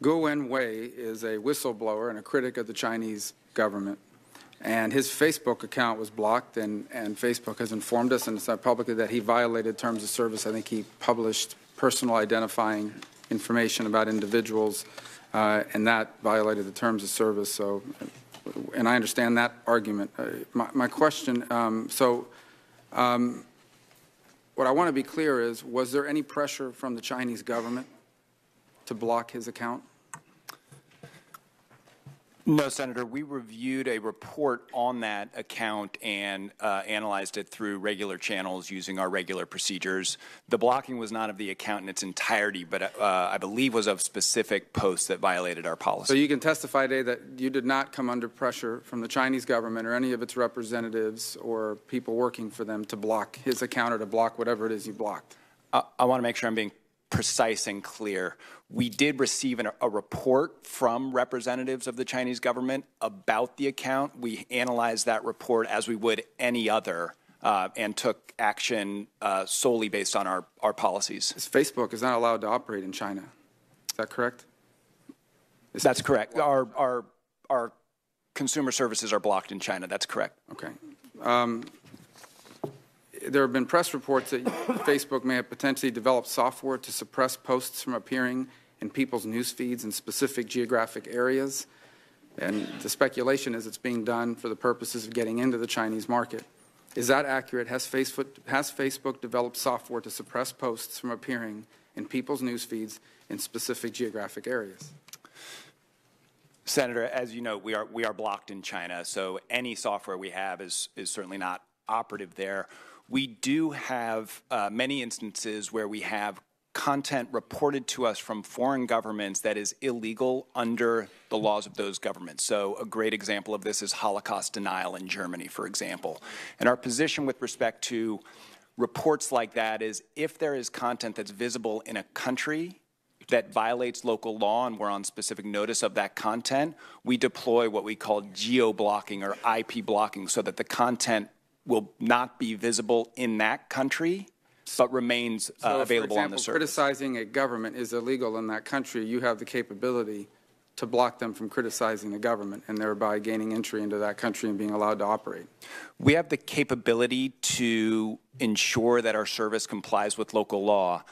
Guo Wengui is a whistleblower and a critic of the Chinese government. And his Facebook account was blocked, and Facebook has informed us and said publicly that he violated terms of service. I think he published personal identifying information about individuals, and that violated the terms of service. So, and I understand that argument. My question, what I want to be clear is, was there any pressure from the Chinese government to block his account? No, Senator. We reviewed a report on that account and analyzed it through regular channels using our regular procedures. The blocking was not of the account in its entirety, but I believe was of specific posts that violated our policy. So you can testify today that you did not come under pressure from the Chinese government or any of its representatives or people working for them to block his account or to block whatever it is you blocked? I want to make sure I'm being precise and clear. We did receive a report from representatives of the Chinese government about the account. We analyzed that report as we would any other and took action solely based on our policies. Facebook is not allowed to operate in China. Is that correct? That's correct. Our consumer services are blocked in China. That's correct. Okay. There have been press reports that Facebook may have potentially developed software to suppress posts from appearing in people's news feeds in specific geographic areas. And the speculation is it's being done for the purposes of getting into the Chinese market. Is that accurate? Has Facebook developed software to suppress posts from appearing in people's news feeds in specific geographic areas? Senator, as you know, we are blocked in China, so any software we have is certainly not operative there. We do have many instances where we have content reported to us from foreign governments that is illegal under the laws of those governments. So a great example of this is Holocaust denial in Germany, for example. And our position with respect to reports like that is if there is content that's visible in a country that violates local law and we're on specific notice of that content, we deploy what we call geo-blocking or IP blocking so that the content will not be visible in that country, but remains available on the service. Criticizing a government is illegal in that country, you have the capability to block them from criticizing the government and thereby gaining entry into that country and being allowed to operate. We have the capability to ensure that our service complies with local law.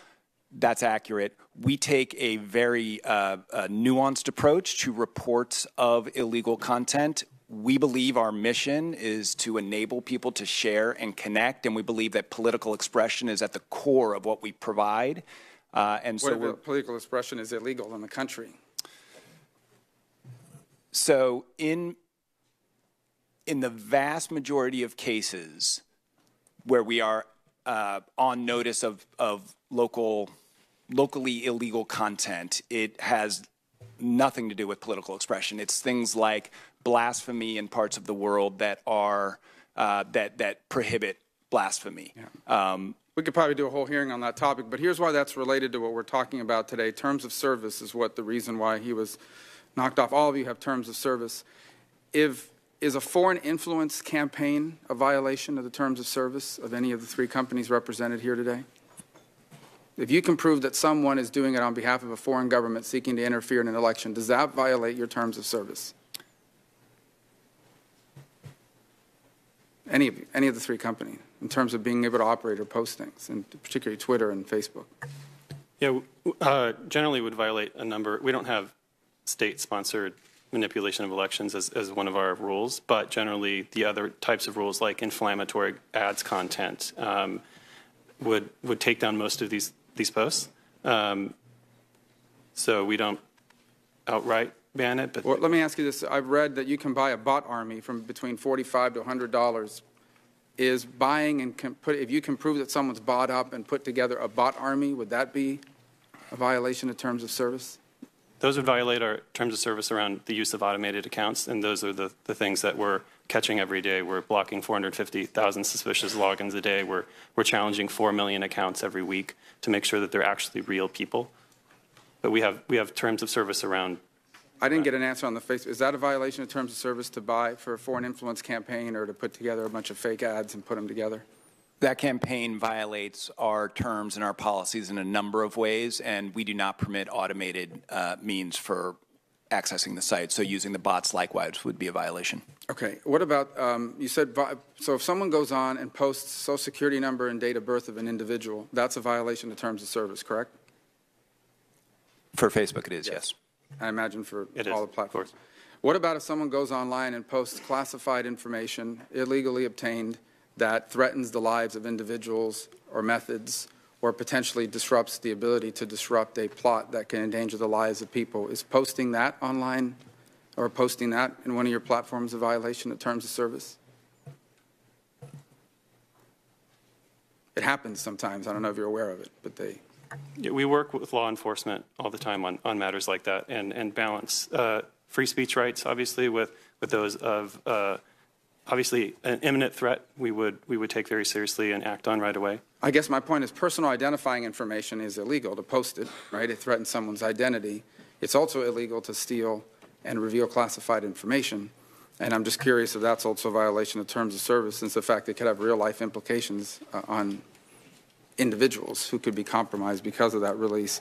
That's accurate. We take a very nuanced approach to reports of illegal content. We believe our mission is to enable people to share and connect, and we believe that political expression is at the core of what we provide. And so what if political expression is illegal in the country? So in the vast majority of cases where we are on notice of locally illegal content, it has nothing to do with political expression. It's things like blasphemy in parts of the world that are that prohibit blasphemy. Yeah. We could probably do a whole hearing on that topic, but here's why that's related to what we're talking about today. Terms of service is what the reason why he was knocked off. All of you have terms of service. Is a foreign influence campaign a violation of the terms of service of any of the three companies represented here today? If you can prove that someone is doing it on behalf of a foreign government seeking to interfere in an election, does that violate your terms of service? Any of the three companies, in terms of being able to operate or post things, and particularly Twitter and Facebook? Yeah, generally would violate a number. We don't have state-sponsored manipulation of elections as one of our rules, but generally the other types of rules like inflammatory ads content would take down most of these posts. So we don't outright ban it. But well, let me ask you this. I've read that you can buy a bot army from between $45 to $100. Is buying and if you can prove that someone's bought up and put together a bot army, would that be a violation of terms of service? Those would violate our terms of service around the use of automated accounts, and those are the things that we're catching every day. We're blocking 450,000 suspicious logins a day. We're challenging 4 million accounts every week to make sure that they're actually real people. But we have terms of service around. I didn't get an answer on the face. Is that a violation of terms of service to buy for a foreign influence campaign or to put together a bunch of fake ads and put them together? That campaign violates our terms and our policies in a number of ways, and we do not permit automated means for accessing the site. So using the bots likewise would be a violation. Okay. What about, you said, so if someone goes on and posts social security number and date of birth of an individual, that's a violation of terms of service, correct? For Facebook, it is, yes. I imagine for It all is, the platforms. of course. What about if someone goes online and posts classified information, illegally obtained, that threatens the lives of individuals or methods, or potentially disrupts the ability to disrupt a plot that can endanger the lives of people? Is posting that online or posting that in one of your platforms a violation of terms of service? It happens sometimes. I don't know if you're aware of it, but they... Yeah, we work with law enforcement all the time on matters like that and balance free speech rights, obviously, with those of obviously an imminent threat we would take very seriously and act on right away. I guess my point is personal identifying information is illegal to post it, right? It threatens someone's identity. It's also illegal to steal and reveal classified information. And I'm just curious if that's also a violation of terms of service, since the fact it could have real-life implications on individuals who could be compromised because of that release.